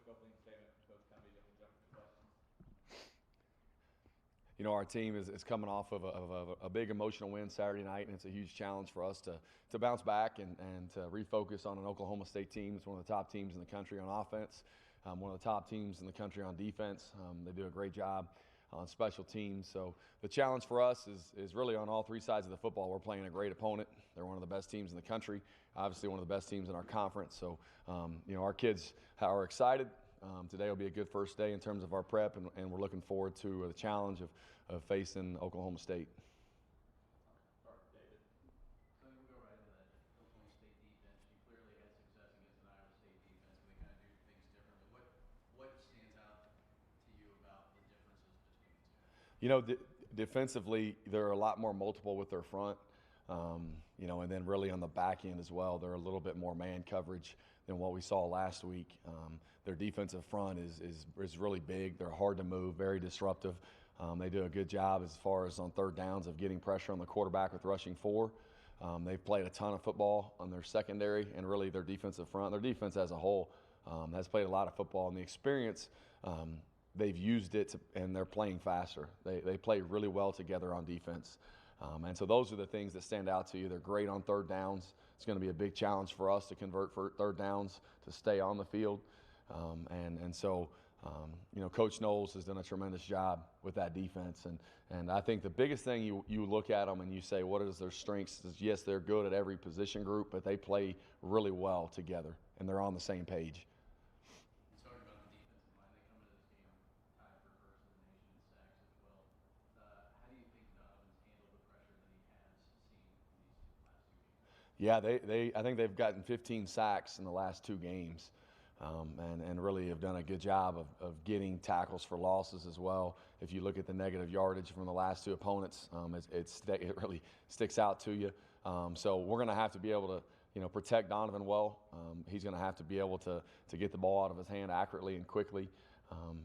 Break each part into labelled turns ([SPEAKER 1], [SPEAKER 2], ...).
[SPEAKER 1] opening statement, Coach Cumbie, then we'll jump into questions.
[SPEAKER 2] You know, our team is coming off of a big emotional win Saturday night, and it's a huge challenge for us to bounce back and to refocus on an Oklahoma State team. It's one of the top teams in the country on offense, one of the top teams in the country on defense. They do a great job on special teams. So the challenge for us is really on all three sides of the football. We're playing a great opponent. They're one of the best teams in the country, obviously one of the best teams in our conference. So, you know, our kids are excited. Today will be a good first day in terms of our prep, and we're looking forward to the challenge of facing Oklahoma State.
[SPEAKER 1] All right, David.
[SPEAKER 3] So we'll go right into that Oklahoma State defense. You clearly had success against an Iowa State defense, but they kind of do things differently. What stands out to you about the differences between the two?
[SPEAKER 2] You know, defensively, they're a lot more multiple with their front. You know, and then really on the back end as well, they're a little bit more man coverage than what we saw last week. Their defensive front is really big. They're hard to move, very disruptive. They do a good job as far as on third downs of getting pressure on the quarterback with rushing four. They've played a ton of football on their secondary and really their defensive front. Their defense as a whole has played a lot of football, and the experience, they've used it and they're playing faster. They play really well together on defense. And so those are the things that stand out to you. They're great on third downs. It's going to be a big challenge for us to convert for third downs to stay on the field. So, you know, Coach Knowles has done a tremendous job with that defense. And I think the biggest thing you look at them and you say, what is their strengths? Is yes, they're good at every position group, but they play really well together, and they're on the same page.
[SPEAKER 3] Talking about the defensive line, they come into this game tied for first in the nation in sacks as well. How do you think Donovan's handled the pressure that he has seen in these last 2 games?
[SPEAKER 2] Yeah, I think they've gotten 15 sacks in the last 2 games, and really have done a good job of getting tackles for losses as well. If you look at the negative yardage from the last 2 opponents, it really sticks out to you. So we're going to have to be able to, you know, protect Donovan well. He's going to have to be able to get the ball out of his hand accurately and quickly.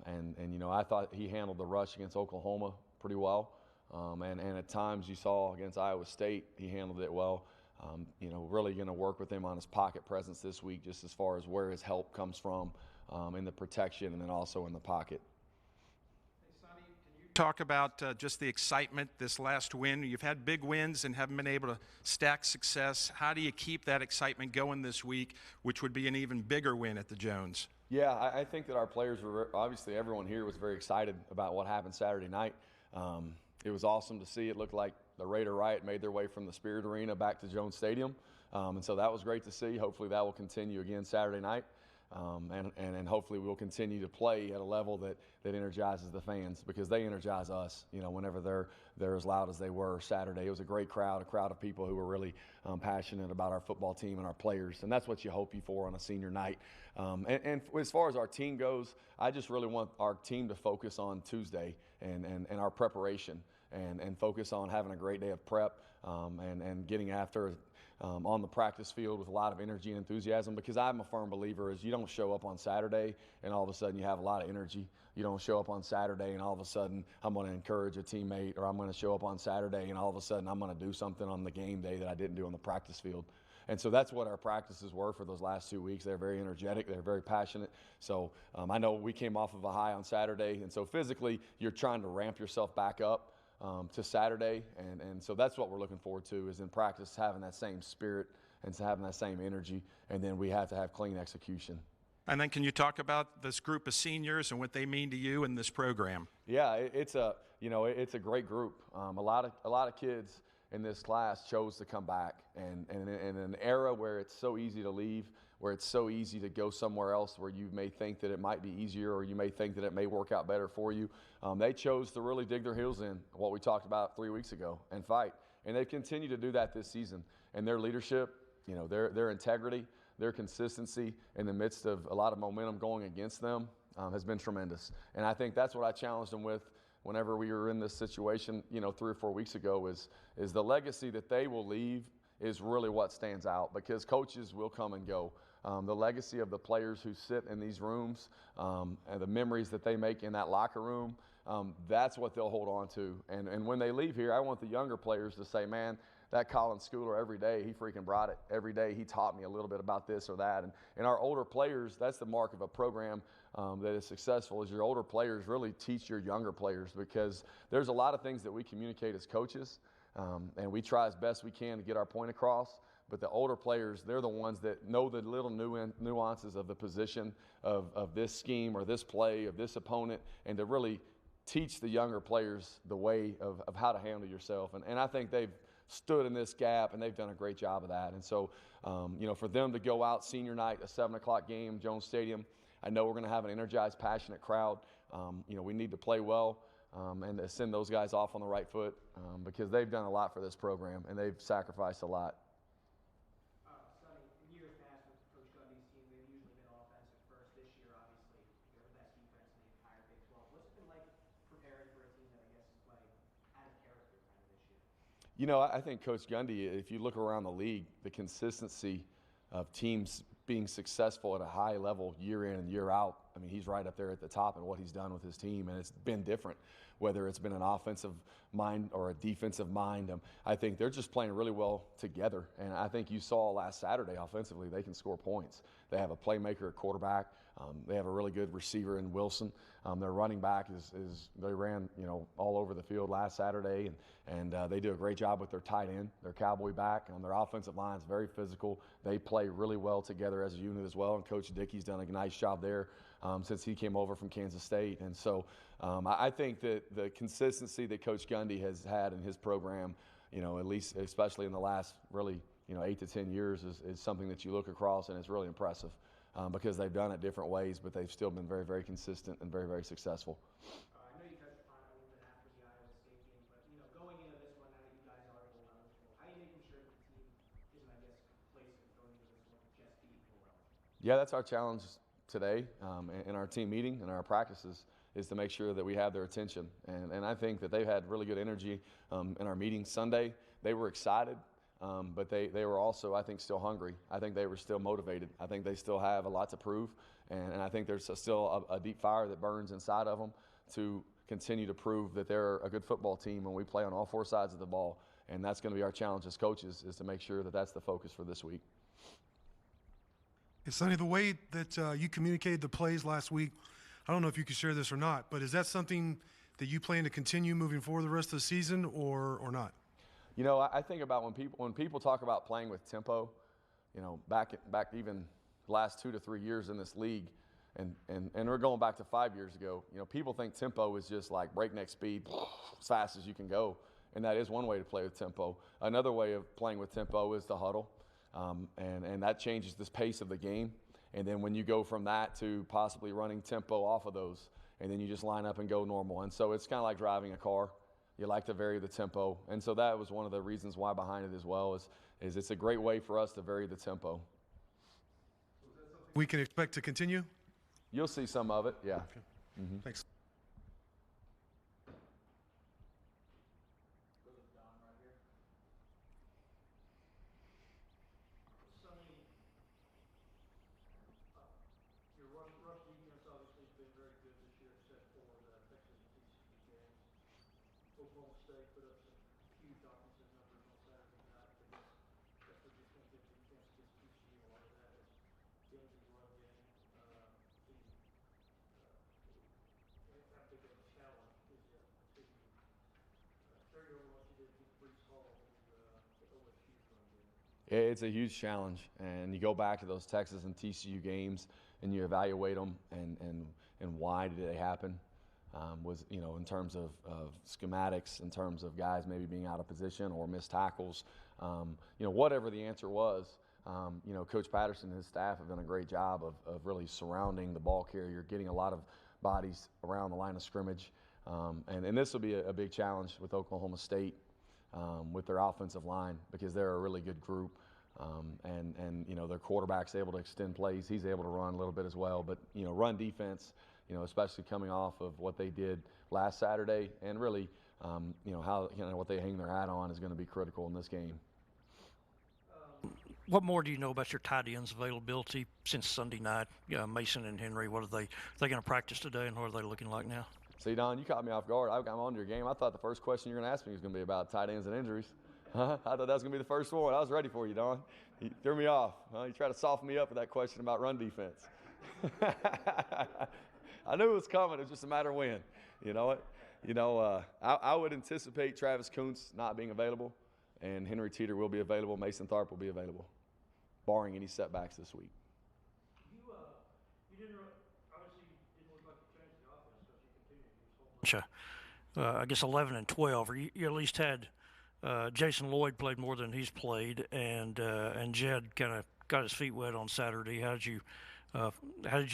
[SPEAKER 2] And you know, I thought he handled the rush against Oklahoma pretty well. And at times you saw against Iowa State, he handled it well. You know, really going to work with him on his pocket presence this week, just as far as where his help comes from in the protection and then also in the pocket.
[SPEAKER 4] Hey, Sonny, can you talk about just the excitement this last win? You've had big wins and haven't been able to stack success. How do you keep that excitement going this week, which would be an even bigger win at the Jones?
[SPEAKER 2] Yeah, I think that our players were, obviously everyone here was very excited about what happened Saturday night. It was awesome to see. It looked like the Raider Riot made their way from the Spirit Arena back to Jones Stadium. And so that was great to see. Hopefully that will continue again Saturday night. And hopefully we'll continue to play at a level that energizes the fans, because they energize us, you know, whenever they're as loud as they were Saturday. It was a great crowd, a crowd of people who were really passionate about our football team and our players. And that's what you hope for on a senior night. And as far as our team goes, I just really want our team to focus on Tuesday and our preparation and focus on having a great day of prep and getting after on the practice field with a lot of energy and enthusiasm, because I'm a firm believer is you don't show up on Saturday and all of a sudden you have a lot of energy. You don't show up on Saturday and all of a sudden I'm going to encourage a teammate, or I'm going to show up on Saturday and all of a sudden I'm going to do something on the game day that I didn't do on the practice field. And so that's what our practices were for those last 2 weeks. They're very energetic. They're very passionate. So I know we came off of a high on Saturday, and so physically you're trying to ramp yourself back up to Saturday, and so that's what we're looking forward to, is in practice having that same spirit and having that same energy, and then we have to have clean execution.
[SPEAKER 4] And then can you talk about this group of seniors and what they mean to you in this program?
[SPEAKER 2] Yeah, it's a great group. A lot of kids in this class chose to come back, and in an era where it's so easy to leave, where it's so easy to go somewhere else where you may think that it might be easier, or you may think that it may work out better for you, they chose to really dig their heels in, what we talked about 3 weeks ago, and fight. And they've continued to do that this season. And their leadership, you know, their integrity, their consistency in the midst of a lot of momentum going against them has been tremendous. And I think that's what I challenged them with whenever we were in this situation, you know, 3 or 4 weeks ago, is the legacy that they will leave is really what stands out, because coaches will come and go. The legacy of the players who sit in these rooms and the memories that they make in that locker room, that's what they'll hold on to. And when they leave here, I want the younger players to say, man, that Colin Schooler every day, he freaking brought it. Every day he taught me a little bit about this or that. And our older players, that's the mark of a program that is successful, is your older players really teach your younger players, because there's a lot of things that we communicate as coaches, and we try as best we can to get our point across. But the older players, they're the ones that know the little nuances of the position of this scheme or this play of this opponent, and to really teach the younger players the way of how to handle yourself. And I think they've stood in this gap, and they've done a great job of that. And so, for them to go out senior night, a 7 o'clock game, Jones Stadium, I know we're going to have an energized, passionate crowd. We need to play well and to send those guys off on the right foot because they've done a lot for this program, and they've sacrificed a lot.
[SPEAKER 5] Sonny, in years past with Coach Gundy's team, they've usually been offensive first. This year, obviously, they're the best defense in the entire Big 12. What's it been like preparing for a team that I guess is playing out of character kind of this year?
[SPEAKER 2] I think Coach Gundy, if you look around the league, the consistency of teams being successful at a high level year in and year out, I mean, he's right up there at the top in what he's done with his team, and it's been different, whether it's been an offensive mind or a defensive mind. I think they're just playing really well together, and I think you saw last Saturday offensively, they can score points. They have a playmaker at quarterback. They have a really good receiver in Wilson. Their running back is they ran all over the field last Saturday, and they do a great job with their tight end, their cowboy back. Their offensive line is very physical. They play really well together as a unit as well, and Coach Dickey's done a nice job there since he came over from Kansas State. And so I think that the consistency that Coach Gundy has had in his program, at least especially in the last really 8 to 10 years is something that you look across, and it's really impressive. Because they've done it different ways, but they've still been very, very consistent and very, very successful.
[SPEAKER 5] I know you touched upon it a little bit after the Iowa State game, but going into this one, now that you guys are bowl eligible, how are you making sure that the team isn't, I guess, complacent going into this one with just being bowl eligible?
[SPEAKER 2] Yeah, that's our challenge today in our team meeting and our practices, is to make sure that we have their attention. And I think that they've had really good energy in our meeting Sunday. They were excited. But they were also, I think, still hungry. I think they were still motivated. I think they still have a lot to prove. And I think there's still a deep fire that burns inside of them to continue to prove that they're a good football team when we play on all four sides of the ball. And that's going to be our challenge as coaches, is to make sure that that's the focus for this week.
[SPEAKER 6] Hey, Sonny, the way that you communicated the plays last week, I don't know if you could share this or not, but is that something that you plan to continue moving forward the rest of the season or not?
[SPEAKER 2] I think about when people talk about playing with tempo, back even the last 2 to 3 years in this league, and we're going back to 5 years ago, people think tempo is just like breakneck speed, as fast as you can go, and that is one way to play with tempo. Another way of playing with tempo is the huddle, and that changes the pace of the game. And then when you go from that to possibly running tempo off of those, and then you just line up and go normal. And so it's kind of like driving a car. You like to vary the tempo. And so that was one of the reasons why behind it as well, is it's a great way for us to vary the tempo.
[SPEAKER 6] We can expect to continue?
[SPEAKER 2] You'll see some of it, yeah.
[SPEAKER 6] Okay.
[SPEAKER 2] Mm-hmm.
[SPEAKER 6] Thanks.
[SPEAKER 5] Rush defense obviously has been very good this year, except for the Texas and TCU games. Oklahoma State put up some huge offensive numbers on Saturday night. I guess that's what you think of defense against TCU. A lot of that is James's run game. How big of a challenge is it to carry over what you did against Brees Hall with OSU's run game?
[SPEAKER 2] It's a huge challenge, and you go back to those Texas and TCU games, and you evaluate them, and why did they happen? In terms of schematics, in terms of guys maybe being out of position or missed tackles, whatever the answer was, Coach Patterson and his staff have done a great job of really surrounding the ball carrier, getting a lot of bodies around the line of scrimmage, and this will be a big challenge with Oklahoma State. With their offensive line, because they're a really good group, and their quarterback's able to extend plays. He's able to run a little bit as well, but run defense, especially coming off of what they did last Saturday, and really how what they hang their hat on is going to be critical in this game.
[SPEAKER 7] What more do you know about your tight ends availability since Sunday night? Mason and Henry, what are they going to practice today, and what are they looking like now?
[SPEAKER 2] See, Don, you caught me off guard. I'm on your game. I thought the first question you're going to ask me was going to be about tight ends and injuries. Huh? I thought that was going to be the first one. I was ready for you, Don. You threw me off. You tried to soften me up with that question about run defense. I knew it was coming. It was just a matter of when. You know what? I would anticipate Travis Kuntz not being available, and Henry Teeter will be available. Mason Tharp will be available, barring any setbacks this week.
[SPEAKER 5] You didn't obviously didn't look like you changed the offense because you continued to use home run.
[SPEAKER 7] I guess 11 and 12. Or you at least had Jason Lloyd played more than he's played, and Jed kind of got his feet wet on Saturday. How did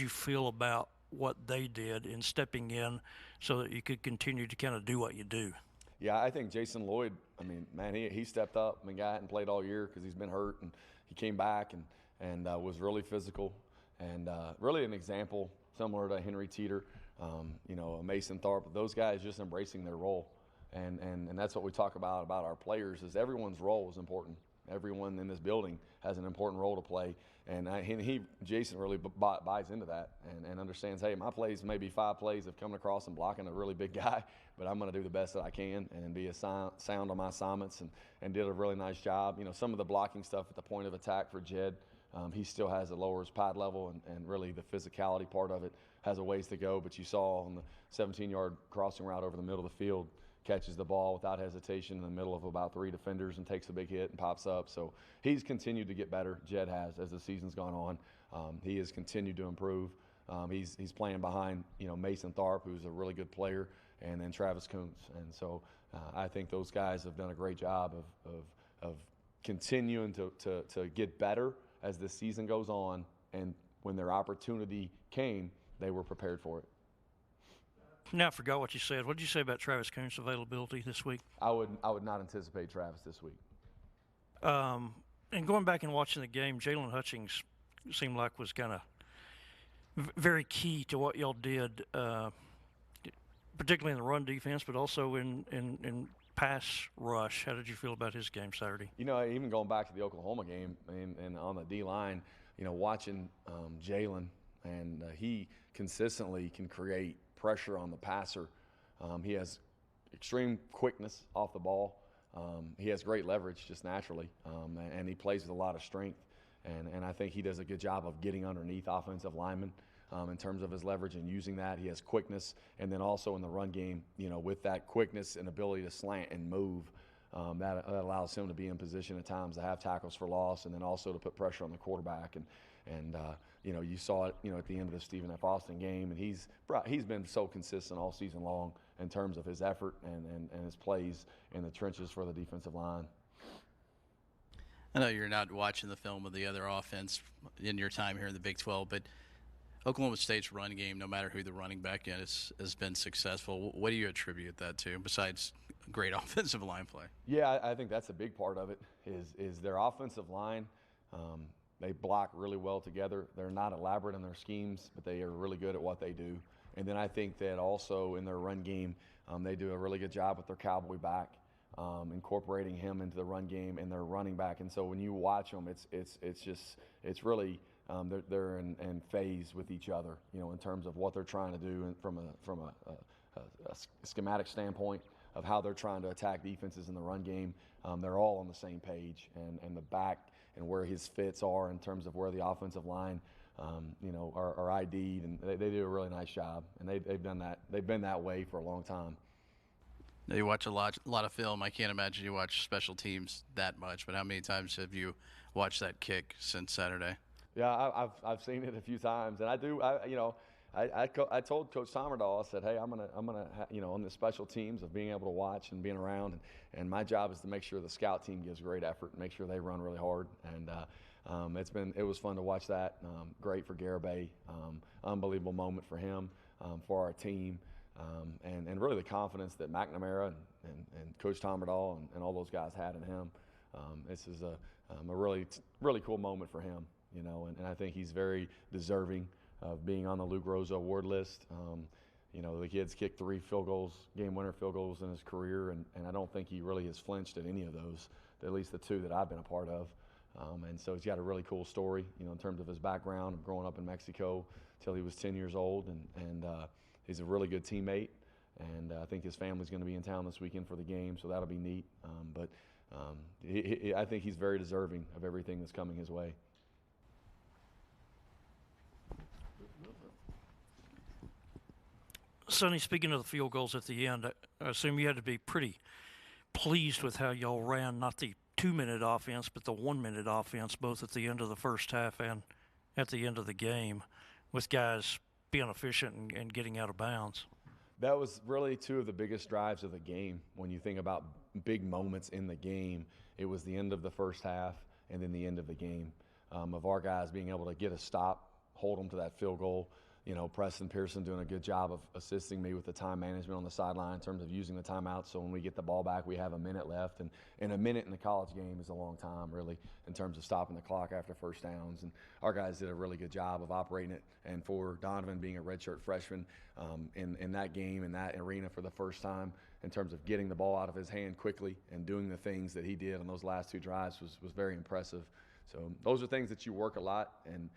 [SPEAKER 7] you feel about what they did in stepping in so that you could continue to kind of do what you do?
[SPEAKER 2] Yeah, I think Jason Lloyd, I mean, man, he stepped up. I mean, guy hadn't played all year because he's been hurt, and he came back and was really physical and really an example similar to Henry Teeter, Mason Tharp. Those guys just embracing their role. And that's what we talk about our players is everyone's role is important. Everyone in this building has an important role to play. And Jason really buys into that and understands, hey, my plays, maybe 5 plays of coming across and blocking a really big guy, but I'm going to do the best that I can and be sound on my assignments and did a really nice job. Some of the blocking stuff at the point of attack for Jed, he still has a lower pad level and really the physicality part of it has a ways to go. But you saw on the 17-yard crossing route over the middle of the field, catches the ball without hesitation in the middle of about 3 defenders and takes a big hit and pops up. So he's continued to get better. Jed has as the season's gone on. He has continued to improve. He's playing behind Mason Tharp, who's a really good player, and then Travis Kuntz. And so I think those guys have done a great job of continuing to get better as the season goes on. And when their opportunity came, they were prepared for it.
[SPEAKER 7] Now I forgot what you said. What did you say about Travis Kuntz's availability this week?
[SPEAKER 2] I would not anticipate Travis this week.
[SPEAKER 7] And going back and watching the game, Jalen Hutchings seemed like was kind of very key to what y'all did, particularly in the run defense, but also in pass rush. How did you feel about his game Saturday?
[SPEAKER 2] Even going back to the Oklahoma game and on the D-line, watching Jalen, and he consistently can create pressure on the passer. He has extreme quickness off the ball. He has great leverage just naturally, and he plays with a lot of strength. And I think he does a good job of getting underneath offensive linemen in terms of his leverage and using that. He has quickness, and then also in the run game, with that quickness and ability to slant and move, that allows him to be in position at times to have tackles for loss, and then also to put pressure on the quarterback. And you saw it, at the end of the Stephen F. Austin game, and he's been so consistent all season long in terms of his effort and his plays in the trenches for the defensive line.
[SPEAKER 3] I know you're not watching the film of the other offense in your time here in the Big 12, but Oklahoma State's run game, no matter who the running back is, has been successful. What do you attribute that to, besides great offensive line play?
[SPEAKER 2] Yeah, I think that's a big part of it is their offensive line. They block really well together. They're not elaborate in their schemes, but they are really good at what they do. And then I think that also in their run game, they do a really good job with their cowboy back, incorporating him into the run game and their running back. And so when you watch them, it's really they're in phase with each other, in terms of what they're trying to do and from a schematic standpoint of how they're trying to attack defenses in the run game. They're all on the same page, and the back and where his fits are in terms of where the offensive line, are ID'd, and they do a really nice job. And they've done that. They've been that way for a long time.
[SPEAKER 3] Now you watch a lot of film. I can't imagine you watch special teams that much. But how many times have you watched that kick since Saturday?
[SPEAKER 2] Yeah, I've seen it a few times, and I told Coach Sommerdahl, I said, hey, I'm gonna on the special teams of being able to watch and being around, and my job is to make sure the scout team gives great effort and make sure they run really hard. And it was fun to watch that. Great for Garibay, unbelievable moment for him, for our team, and really the confidence that McNamara and Coach Sommerdahl and all those guys had in him. This is a really cool moment for him, and I think he's very deserving of being on the Lou Groza award list. The kid's kicked 3 game winner field goals in his career, and I don't think he really has flinched at any of those, at least the 2 that I've been a part of. And so he's got a really cool story, in terms of his background of growing up in Mexico till he was 10 years old, and he's a really good teammate. And I think his family's going to be in town this weekend for the game, so that'll be neat. But I think he's very deserving of everything that's coming his way.
[SPEAKER 7] Sonny, speaking of the field goals at the end, I assume you had to be pretty pleased with how y'all ran, not the 2-minute offense, but the 1-minute offense, both at the end of the first half and at the end of the game, with guys being efficient and getting out of bounds.
[SPEAKER 2] That was really two of the biggest drives of the game. When you think about big moments in the game, it was the end of the first half and then the end of the game, of our guys being able to get a stop, hold them to that field goal. You know, Preston Pearson doing a good job of assisting me with the time management on the sideline in terms of using the timeout. So when we get the ball back, we have a minute left. And a minute in the college game is a long time, really, in terms of stopping the clock after first downs. And our guys did a really good job of operating it. And for Donovan being a redshirt freshman in that game, in that arena for the first time, in terms of getting the ball out of his hand quickly and doing the things that he did on those last two drives was very impressive. So those are things that you work a lot and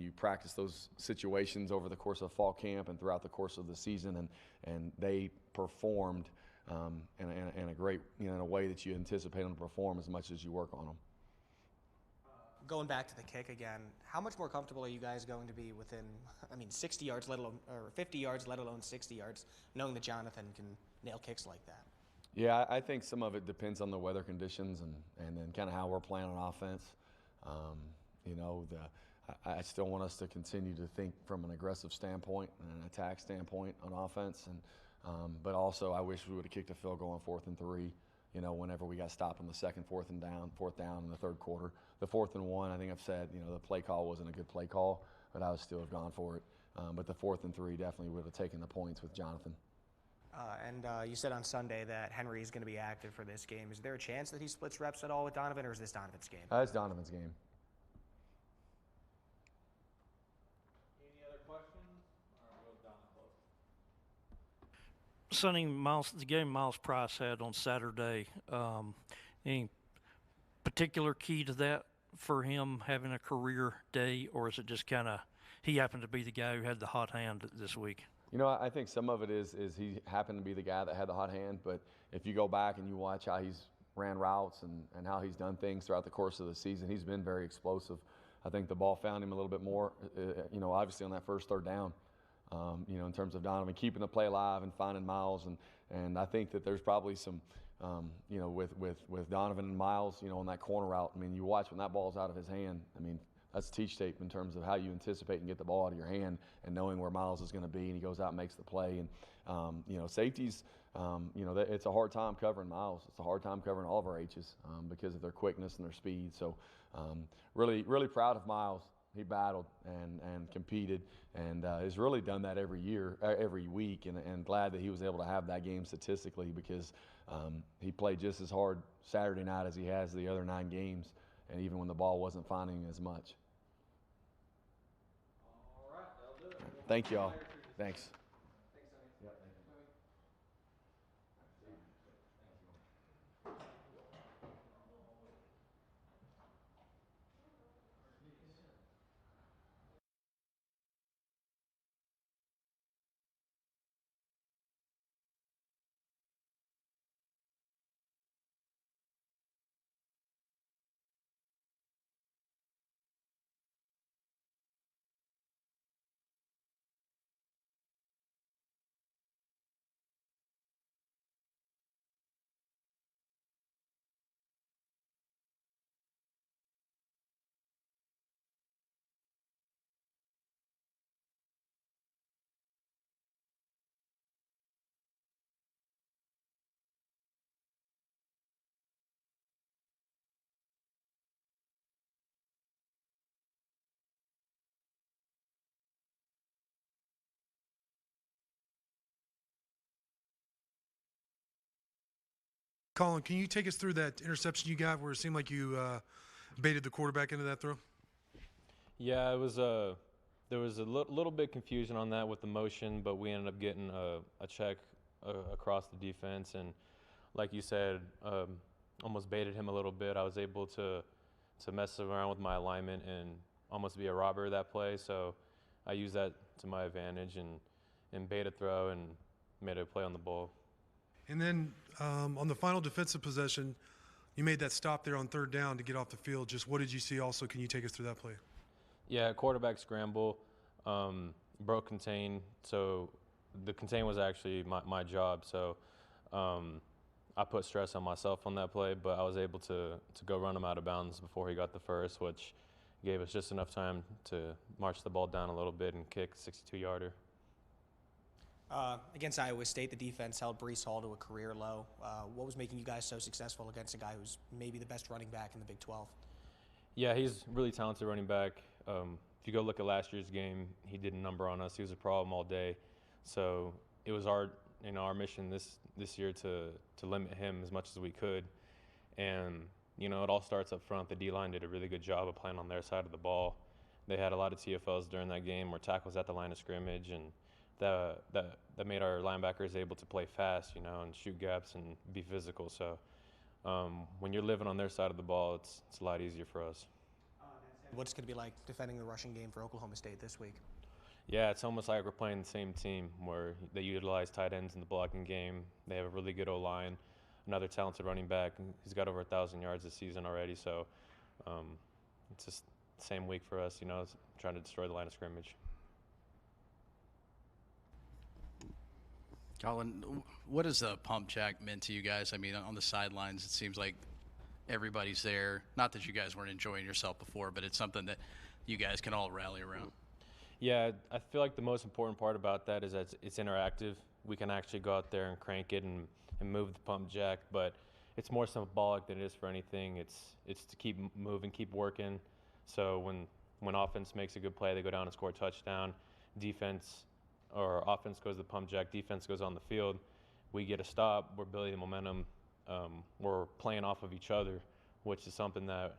[SPEAKER 2] you practice those situations over the course of fall camp and throughout the course of the season, and they performed in a great, in a way that you anticipate them to perform as much as you work on them.
[SPEAKER 8] Going back to the kick again, how much more comfortable are you guys going to be within, 60 yards, let alone, or 50 yards, let alone 60 yards, knowing that Jonathan can nail kicks like that?
[SPEAKER 2] Yeah, I think some of it depends on the weather conditions and then kind of how we're playing on offense. I still want us to continue to think from an aggressive standpoint and an attack standpoint on offense, but also I wish we would have kicked a field goal on 4th and 3. Whenever we got stopped on the second, fourth down in the third quarter. The 4th and 1, I think I've said, the play call wasn't a good play call, but I would still have gone for it. But the 4th and 3 definitely would have taken the points with Jonathan.
[SPEAKER 8] You said on Sunday that Henry is going to be active for this game. Is there a chance that he splits reps at all with Donovan, or is this Donovan's game?
[SPEAKER 2] It's Donovan's game.
[SPEAKER 1] Any other questions? Or we'll down the close.
[SPEAKER 7] Sonny, the game Miles Price had on Saturday, any particular key to that for him having a career day, or is it just kind of he happened to be the guy who had the hot hand this week?
[SPEAKER 2] I think some of it is he happened to be the guy that had the hot hand, but if you go back and you watch how he's ran routes and how he's done things throughout the course of the season, he's been very explosive. I think the ball found him a little bit more, obviously on that first third down, in terms of Donovan keeping the play alive and finding Miles. And I think that there's probably some, with Donovan and Miles, on that corner route. You watch when that ball's out of his hand, that's teach tape in terms of how you anticipate and get the ball out of your hand and knowing where Miles is going to be, and he goes out and makes the play. And, safeties, it's a hard time covering Miles. It's a hard time covering all of our H's because of their quickness and their speed. So really, really proud of Miles. He battled and competed and has really done that every year, every week, and glad that he was able to have that game statistically because he played just as hard Saturday night as he has the other 9 games, and even when the ball wasn't finding as much.
[SPEAKER 1] All right, that'll do it.
[SPEAKER 2] Thank you all. Thanks.
[SPEAKER 6] Colin, can you take us through that interception you got where it seemed like you baited the quarterback into that throw?
[SPEAKER 9] Yeah, it was there was a little bit confusion on that with the motion, but we ended up getting a check across the defense, and like you said, almost baited him a little bit. I was able to mess around with my alignment and almost be a robber that play, so I used that to my advantage and bait a throw and made a play on the ball.
[SPEAKER 6] And then on the final defensive possession, You made that stop there on third down to get off the field. Just what did you see also? Can you take us through that play?
[SPEAKER 9] Yeah, quarterback scramble, broke contain. So the contain was actually my job. So I put stress on myself on that play, but I was able to go run him out of bounds before he got the first, which gave us just enough time to march the ball down a little bit and kick a 62-yarder.
[SPEAKER 8] Against Iowa State, the defense held Breece Hall to a career low. What was making you guys so successful against a guy who's maybe the best running back in the Big 12?
[SPEAKER 9] Yeah, he's really talented running back. If you go look at last year's game, he did a number on us. He was a problem all day. So it was our mission this year to limit him as much as we could. And it all starts up front. The D-line did a really good job of playing on their side of the ball. They had a lot of TFLs during that game where tackles at the line of scrimmage, and that made our linebackers able to play fast, and shoot gaps and be physical. So when you're living on their side of the ball, it's a lot easier for us.
[SPEAKER 8] What's going to be like defending the rushing game for Oklahoma State this week?
[SPEAKER 9] Yeah, it's almost like we're playing the same team where they utilize tight ends in the blocking game. They have a really good O-line, another talented running back. He's got over 1,000 yards this season already. So it's just the same week for us, trying to destroy the line of scrimmage.
[SPEAKER 3] Colin, what has the pump jack meant to you guys? I mean, on the sidelines, it seems like everybody's there. Not that you guys weren't enjoying yourself before, but it's something that you guys can all rally around.
[SPEAKER 9] Yeah, I feel like the most important part about that is that it's interactive. We can actually go out there and crank it and move the pump jack, but it's more symbolic than it is for anything. It's to keep moving, keep working. So when offense makes a good play, they go down and score a touchdown. Offense goes to the pump jack, defense goes on the field. We get a stop, we're building momentum, we're playing off of each other, which is something that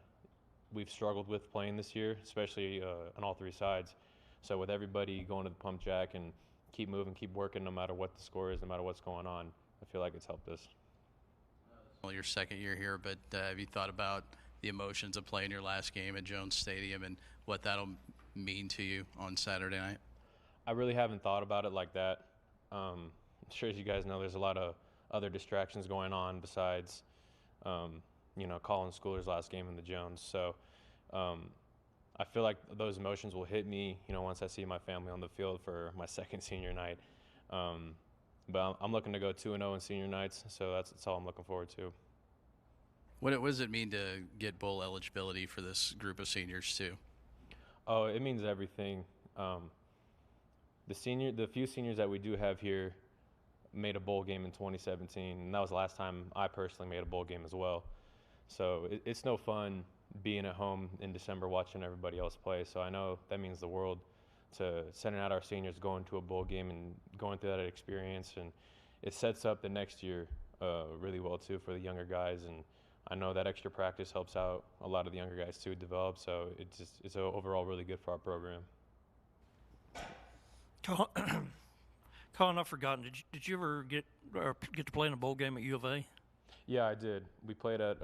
[SPEAKER 9] we've struggled with playing this year, especially on all three sides. So with everybody going to the pump jack and keep moving, keep working no matter what the score is, no matter what's going on, I feel like it's helped us.
[SPEAKER 3] Well, your second year here, but have you thought about the emotions of playing your last game at Jones Stadium and what that'll mean to you on Saturday night?
[SPEAKER 9] I really haven't thought about it like that. I'm sure as you guys know, there's a lot of other distractions going on besides, calling Schooler's last game in the Jones. So I feel like those emotions will hit me, once I see my family on the field for my second senior night. But I'm looking to go 2-0 in senior nights, so that's all I'm looking forward to.
[SPEAKER 3] What does it mean to get bowl eligibility for this group of seniors too?
[SPEAKER 9] Oh, it means everything. The few seniors that we do have here made a bowl game in 2017, and that was the last time I personally made a bowl game as well. So it's no fun being at home in December watching everybody else play. So I know that means the world to sending out our seniors going to a bowl game and going through that experience, and it sets up the next year really well too for the younger guys. And I know that extra practice helps out a lot of the younger guys too develop. So it's overall really good for our program.
[SPEAKER 7] Colin, I've forgotten. Did you ever get to play in a bowl game at U of A?
[SPEAKER 9] Yeah, I did. We played at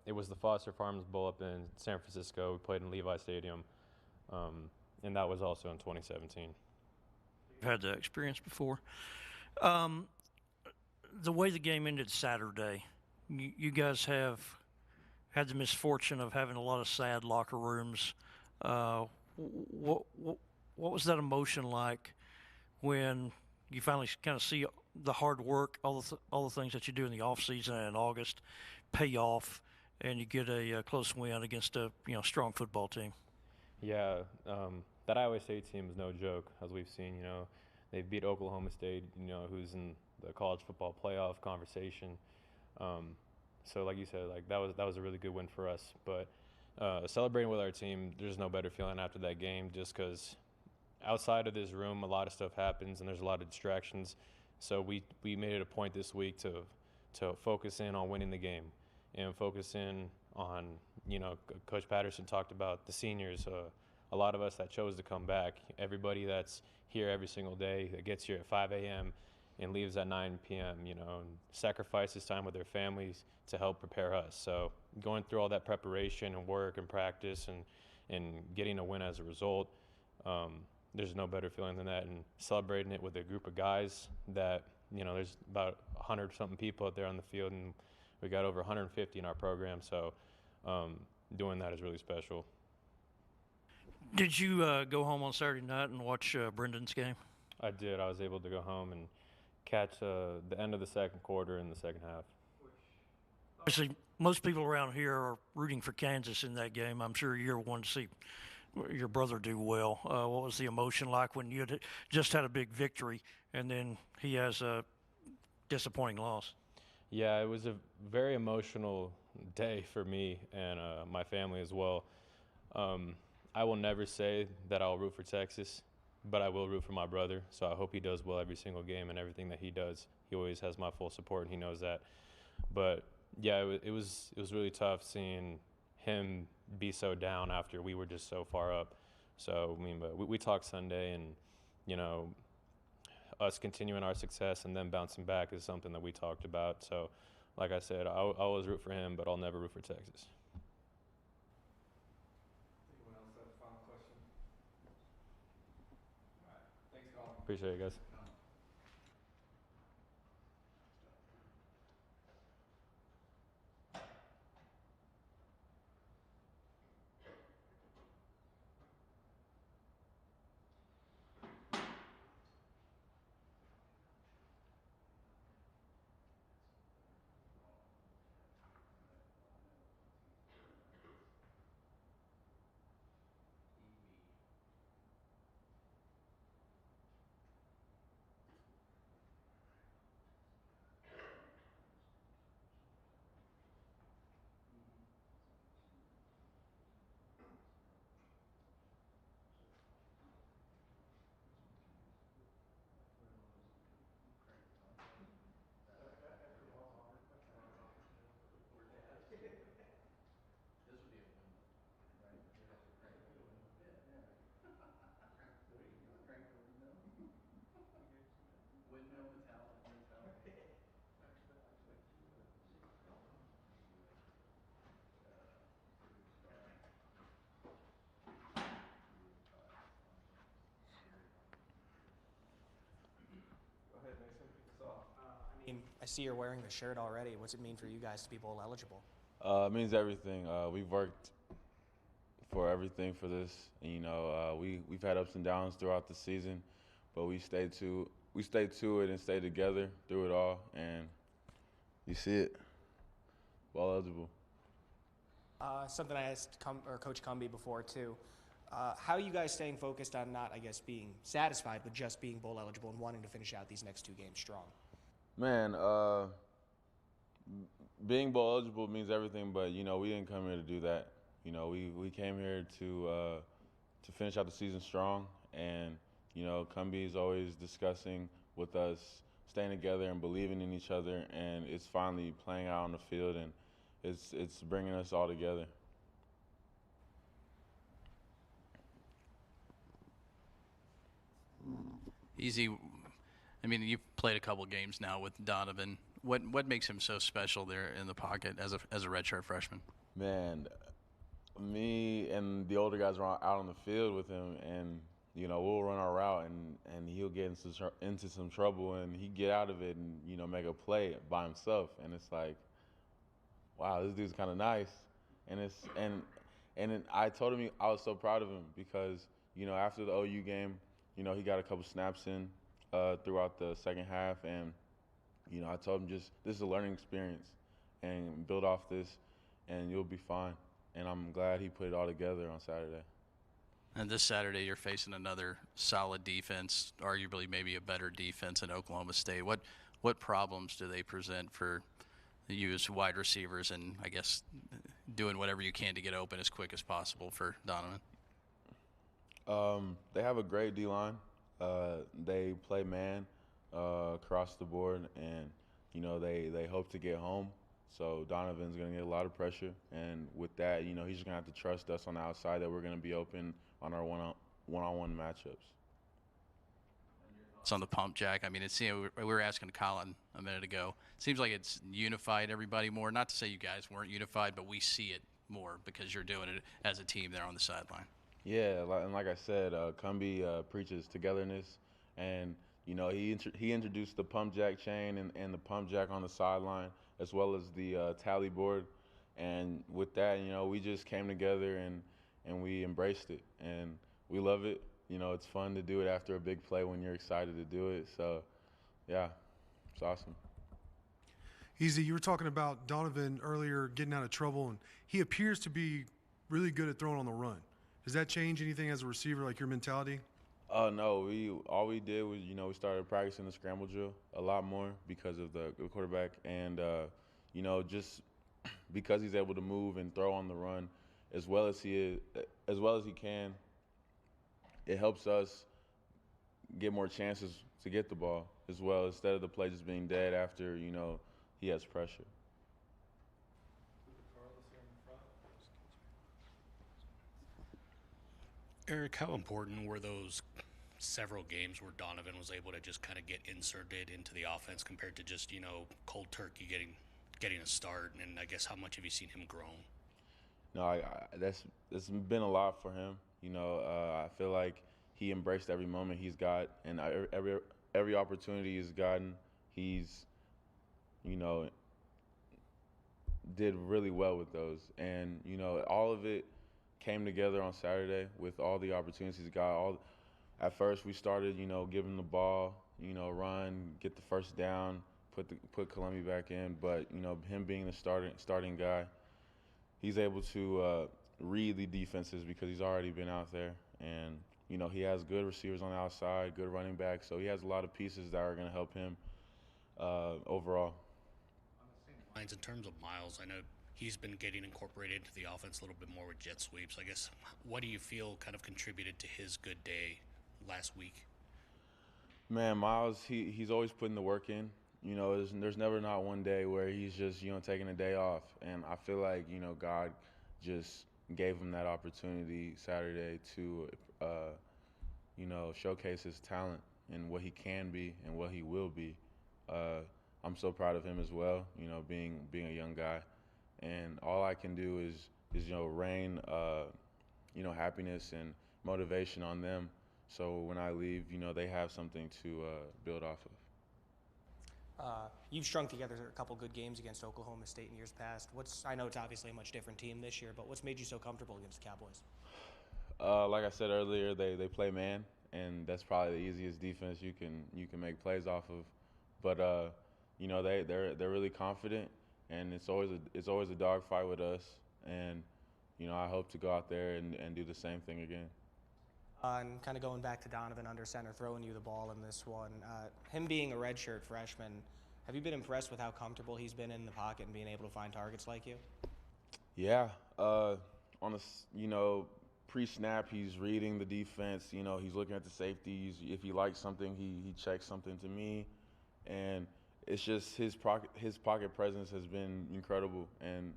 [SPEAKER 9] it was the Foster Farms Bowl up in San Francisco. We played in Levi Stadium, and that was also in 2017.
[SPEAKER 7] You've had that experience before. The way the game ended Saturday, you guys have had the misfortune of having a lot of sad locker rooms. What was that emotion like when you finally kind of see the hard work, all the things that you do in the off season and in August pay off, and you get a close win against a strong football team?
[SPEAKER 9] Yeah, that Iowa State team is no joke, as we've seen. They beat Oklahoma State, who's in the college football playoff conversation. So like you said, that was a really good win for us. But celebrating with our team, there's no better feeling after that game, just because outside of this room, a lot of stuff happens and there's a lot of distractions. So we made it a point this week to focus in on winning the game and focus in on, Coach Patterson talked about the seniors, a lot of us that chose to come back, everybody that's here every single day, that gets here at 5 a.m. and leaves at 9 p.m., and sacrifices time with their families to help prepare us. So going through all that preparation and work and practice and getting a win as a result, there's no better feeling than that, and celebrating it with a group of guys that, there's about 100-something people out there on the field, and we got over 150 in our program, so doing that is really special.
[SPEAKER 7] Did you go home on Saturday night and watch Brendan's game?
[SPEAKER 9] I did. I was able to go home and catch the end of the second quarter and the second half.
[SPEAKER 7] Obviously, most people around here are rooting for Kansas in that game. I'm sure you're one to see your brother do well. What was the emotion like when you had just had a big victory and then he has a disappointing loss?
[SPEAKER 9] Yeah, it was a very emotional day for me and my family as well. I will never say that I'll root for Texas, but I will root for my brother. So I hope he does well every single game, and everything that he does, he always has my full support, and he knows that. But yeah, it was really tough seeing him be so down after we were just so far up. So I mean, but we talked Sunday, and you know, us continuing our success and then bouncing back is something that we talked about. So, like I said, I'll always root for him, but I'll never root for Texas.
[SPEAKER 2] Anyone else have a final question? All right. Thanks, Colin.
[SPEAKER 9] Appreciate it, guys.
[SPEAKER 3] This would be a windmill, right? You'd have to crank the windmill. Yeah. Crank the windmill. Windmill mentality.
[SPEAKER 2] Go ahead, Mason. Kick us off.
[SPEAKER 8] I mean, I see you're wearing the shirt already. What's it mean for you guys to be bowl eligible?
[SPEAKER 10] It means everything. We've worked for everything for this. And, you know, we've had ups and downs throughout the season, but we stayed to it and stayed together through it all. And you see it, well eligible.
[SPEAKER 8] Something I asked Coach Cumby before too. How are you guys staying focused on not, I guess, being satisfied with just being bowl eligible and wanting to finish out these next two games strong?
[SPEAKER 10] Man, being bowl eligible means everything, but you know we didn't come here to do that. You know we came here to finish out the season strong, and you know Cumby is always discussing with us staying together and believing in each other, and it's finally playing out on the field, and it's bringing us all together.
[SPEAKER 3] Easy. I mean, you've played a couple games now with Donovan. What makes him so special there in the pocket as a redshirt freshman?
[SPEAKER 10] Man, me and the older guys are out on the field with him, and you know we'll run our route, and he'll get into some trouble, and he get out of it, and you know make a play by himself, and it's like, wow, this dude's kind of nice, and I told him I was so proud of him because you know after the OU game, you know he got a couple snaps in throughout the second half, and you know I told him just this is a learning experience, and build off this, and you'll be fine. And I'm glad he put it all together on Saturday.
[SPEAKER 3] And this Saturday, you're facing another solid defense, arguably maybe a better defense in Oklahoma State. What problems do they present for you as wide receivers, and I guess doing whatever you can to get open as quick as possible for Donovan?
[SPEAKER 10] They have a great D-line. They play man across the board, and you know they hope to get home. So Donovan's going to get a lot of pressure, and with that, you know, he's just going to have to trust us on the outside that we're going to be open on our one-on-one matchups.
[SPEAKER 3] It's on the pump jack. I mean, we were asking Colin a minute ago. It seems like it's unified everybody more. Not to say you guys weren't unified, but we see it more because you're doing it as a team there on the sideline.
[SPEAKER 10] Yeah, and like I said, Cumby preaches togetherness, and you know he introduced the pump jack chain and the pump jack on the sideline, as well as the tally board. And with that, you know, we just came together and we embraced it, and we love it. You know, it's fun to do it after a big play when you're excited to do it. So, yeah, it's awesome.
[SPEAKER 6] Easy, you were talking about Donovan earlier getting out of trouble, and he appears to be really good at throwing on the run. Does that change anything as a receiver, like your mentality?
[SPEAKER 10] No, all we did was, you know, we started practicing the scramble drill a lot more because of the quarterback, and you know, just because he's able to move and throw on the run as well as he can, it helps us get more chances to get the ball as well, instead of the play just being dead after, you know, he has pressure.
[SPEAKER 11] Eric, how important were those several games where Donovan was able to just kind of get inserted into the offense compared to just, you know, cold turkey getting a start? And I guess how much have you seen him grow?
[SPEAKER 10] No, that's been a lot for him. You know, I feel like he embraced every moment he's got, and every opportunity he's gotten, he's, you know, did really well with those. And, you know, all of it came together on Saturday with all the opportunities he's got. At first, we started, you know, giving the ball, you know, run, get the first down, put Columbia back in. But, you know, him being the starting guy, he's able to read the defenses because he's already been out there. And, you know, he has good receivers on the outside, good running backs. So he has a lot of pieces that are going to help him overall.
[SPEAKER 11] On the same lines, in terms of Miles, I know he's been getting incorporated into the offense a little bit more with jet sweeps. I guess, what do you feel kind of contributed to his good day last week?
[SPEAKER 10] Man, Miles, he's always putting the work in. You know, there's never not one day where he's just, you know, taking a day off. And I feel like, you know, God just gave him that opportunity Saturday to, you know, showcase his talent and what he can be and what he will be. I'm so proud of him as well, you know, being a young guy. And all I can do is you know, rain, you know, happiness and motivation on them. So when I leave, you know, they have something to build off of.
[SPEAKER 8] You've strung together a couple good games against Oklahoma State in years past. I know it's obviously a much different team this year, but what's made you so comfortable against the Cowboys?
[SPEAKER 10] Like I said earlier, they play man, and that's probably the easiest defense you can make plays off of. But you know, they're really confident, and it's always a dogfight with us. And you know, I hope to go out there and do the same thing again.
[SPEAKER 8] And kind of going back to Donovan under center, throwing you the ball in this one, him being a redshirt freshman, have you been impressed with how comfortable he's been in the pocket and being able to find targets like you?
[SPEAKER 10] Yeah, you know, pre-snap, he's reading the defense. You know, he's looking at the safeties. If he likes something, he checks something to me, and it's just his pocket presence has been incredible, and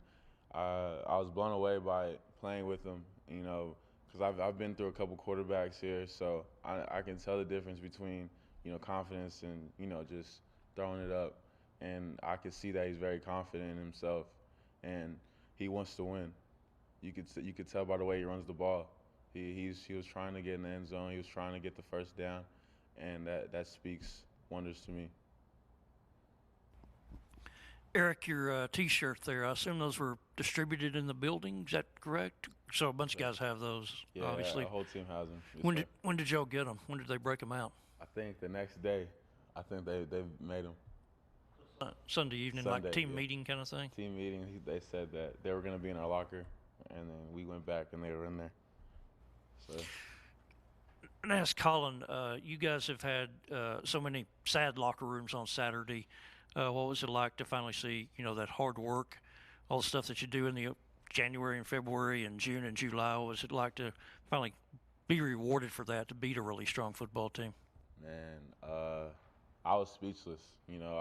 [SPEAKER 10] I was blown away by playing with him. You know, because I've been through a couple quarterbacks here, so I can tell the difference between, you know, confidence and, you know, just throwing it up. And I could see that he's very confident in himself, and he wants to win. You could tell by the way he runs the ball. He was trying to get in the end zone. He was trying to get the first down, and that speaks wonders to me.
[SPEAKER 7] Eric, your T-shirt there, I assume those were distributed in the building. Is that correct? So a bunch of guys have those,
[SPEAKER 10] Yeah,
[SPEAKER 7] obviously.
[SPEAKER 10] the whole team has them.
[SPEAKER 7] When did y'all get them? When did they break them out?
[SPEAKER 10] I think the next day. I think they made them.
[SPEAKER 7] Sunday evening,
[SPEAKER 10] Sunday,
[SPEAKER 7] like team
[SPEAKER 10] yeah.
[SPEAKER 7] meeting kind of thing?
[SPEAKER 10] Team meeting, they said that they were going to be in our locker, and then we went back and they were in there. So.
[SPEAKER 7] And ask Colin, you guys have had so many sad locker rooms on Saturday. What was it like to finally see, you know, that hard work, all the stuff that you do in the January and February and June and July? What was it like to finally be rewarded for that, to beat a really strong football team?
[SPEAKER 10] Man, I was speechless. You know,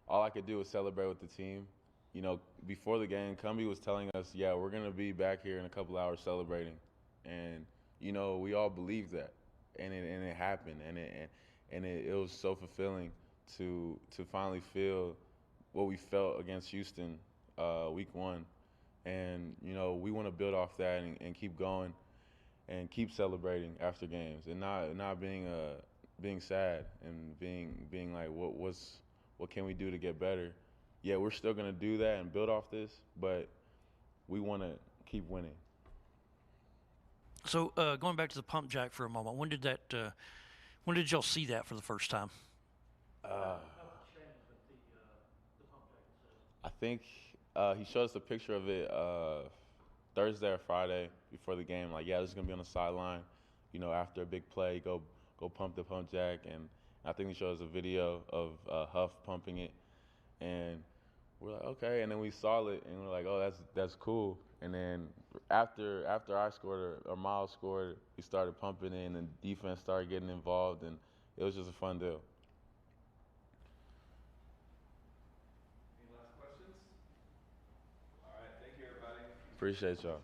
[SPEAKER 10] all I could do was celebrate with the team. You know, before the game, Cumbie was telling us, yeah, we're going to be back here in a couple hours celebrating. And, you know, we all believed that. And it happened. And it was so fulfilling to finally feel what we felt against Houston week 1. And, you know, we want to build off that and keep going and keep celebrating after games and not being sad and being like, what can we do to get better? yeah, we're still going to do that and build off this, but we want to keep winning.
[SPEAKER 7] So going back to the pump jack for a moment, when did y'all see that for the first time?
[SPEAKER 10] I think he showed us a picture of it Thursday or Friday before the game. Like, yeah, this is gonna be on the sideline. You know, after a big play, go pump the pump jack, and I think he showed us a video of Huff pumping it, and we're like, okay. And then we saw it, and we're like, oh, that's cool. And then after I scored or Miles scored, we started pumping it, and the defense started getting involved, and it was just a fun deal.
[SPEAKER 1] Any last questions? All right, thank you, everybody.
[SPEAKER 10] Appreciate y'all.